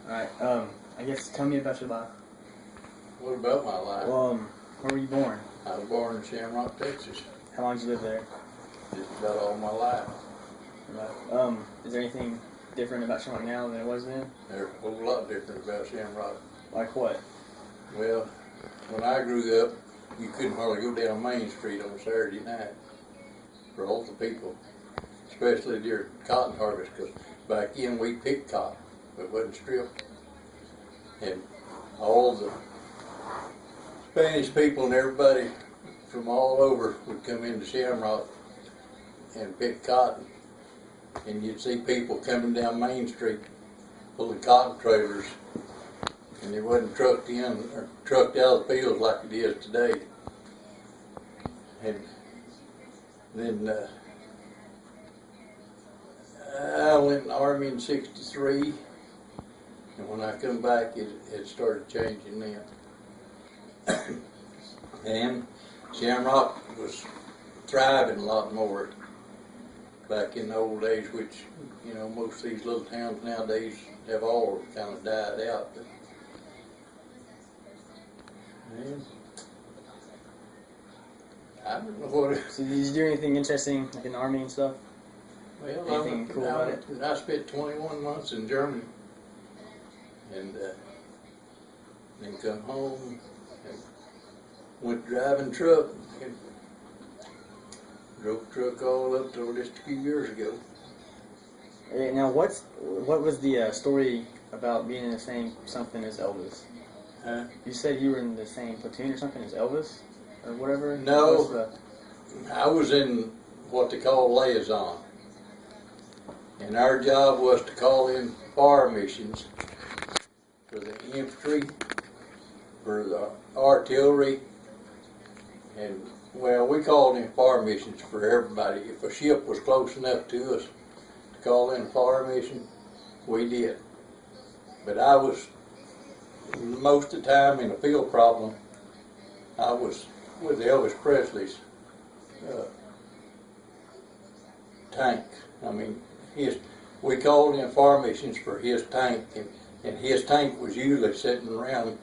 Alright, I guess tell me about your life. What about my life? Well, where were you born? I was born in Shamrock, Texas. How long did you live there? Just about all my life. Right. Is there anything different about Shamrock now than it was then? There's a whole lot different about Shamrock. Like what? Well, when I grew up, you couldn't hardly go down Main Street on Saturday night for all the people, especially during cotton harvest, because back then we picked cotton, but it wasn't stripped. And all the Spanish people and everybody from all over would come into Shamrock and pick cotton. And you'd see people coming down Main Street pulling cotton trailers, and it wasn't trucked in or trucked out of the fields like it is today. And then I went in the Army in '63, and when I come back, it started changing then. And Shamrock was thriving a lot more back in the old days, which, you know, most of these little towns nowadays have all kind of died out. But, man, I don't know what it, So did you do anything interesting, like in the Army and stuff? well, Anything cool about it? I spent 21 months in Germany, and then come home and went driving truck, and drove truck all up till just a few years ago. Now, what was the story about being in the same something as Elvis? Huh? You said you were in the same platoon or something as Elvis, or whatever? No, I was in what they call liaison, and our job was to call in fire missions for the infantry, for the artillery, and well, we called in fire missions for everybody. If a ship was close enough to us to call in a fire mission, we did. But I was, most of the time in a field problem, I was with Elvis Presley's tank. I mean, we called in fire missions for his tank, and his tank was usually sitting around,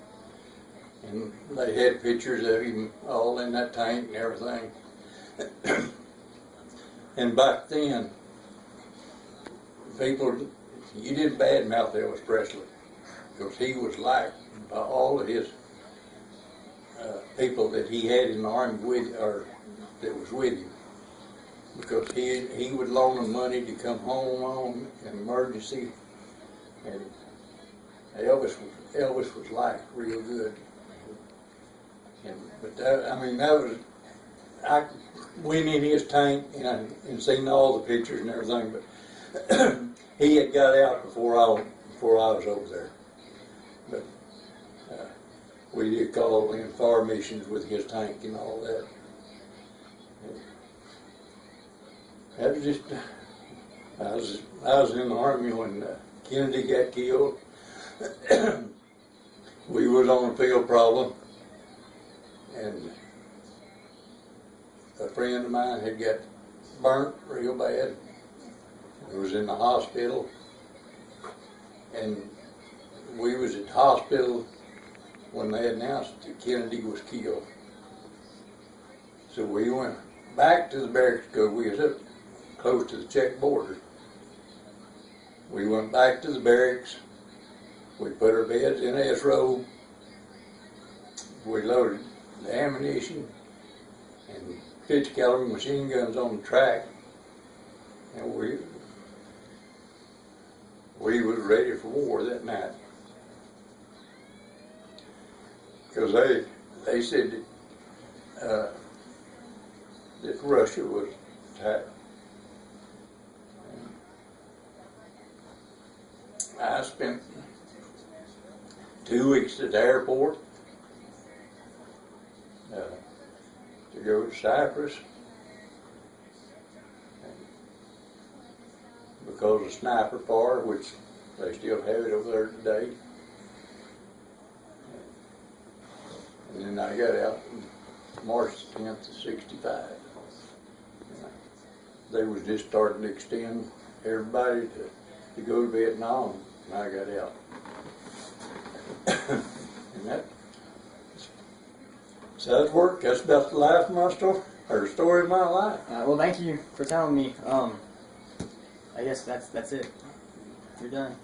and they had pictures of him all in that tank and everything. And back then, people, you didn't badmouth Elvis Presley, because he was liked by all of his people that he had in the army with, or that was with him, because he would loan them money to come home on an emergency, and Elvis was liked real good. But that, I mean, that was, I went in his tank and seen all the pictures and everything, but he had got out before I was over there. But we did call in fire missions with his tank and all that. That was just, I was in the Army when Kennedy got killed. We was on a field problem, and a friend of mine had got burnt real bad. He was in the hospital, and we was at the hospital when they announced that Kennedy was killed. So we went back to the barracks because we was up close to the Czech border. We went back to the barracks. We put our beds in S-row. We loaded the ammunition and 50 caliber machine guns on the track, and we was ready for war that night, because they said that Russia was attacked. I spent 2 weeks at the airport to go to Cyprus, because of Sniper Fire, which they still have it over there today. And then I got out March 10th of '65. They was just starting to extend everybody to go to Vietnam, and I got out. And that, so that's work. That's about the life of my story, or the story of my life. Well, thank you for telling me. I guess that's it. You're done.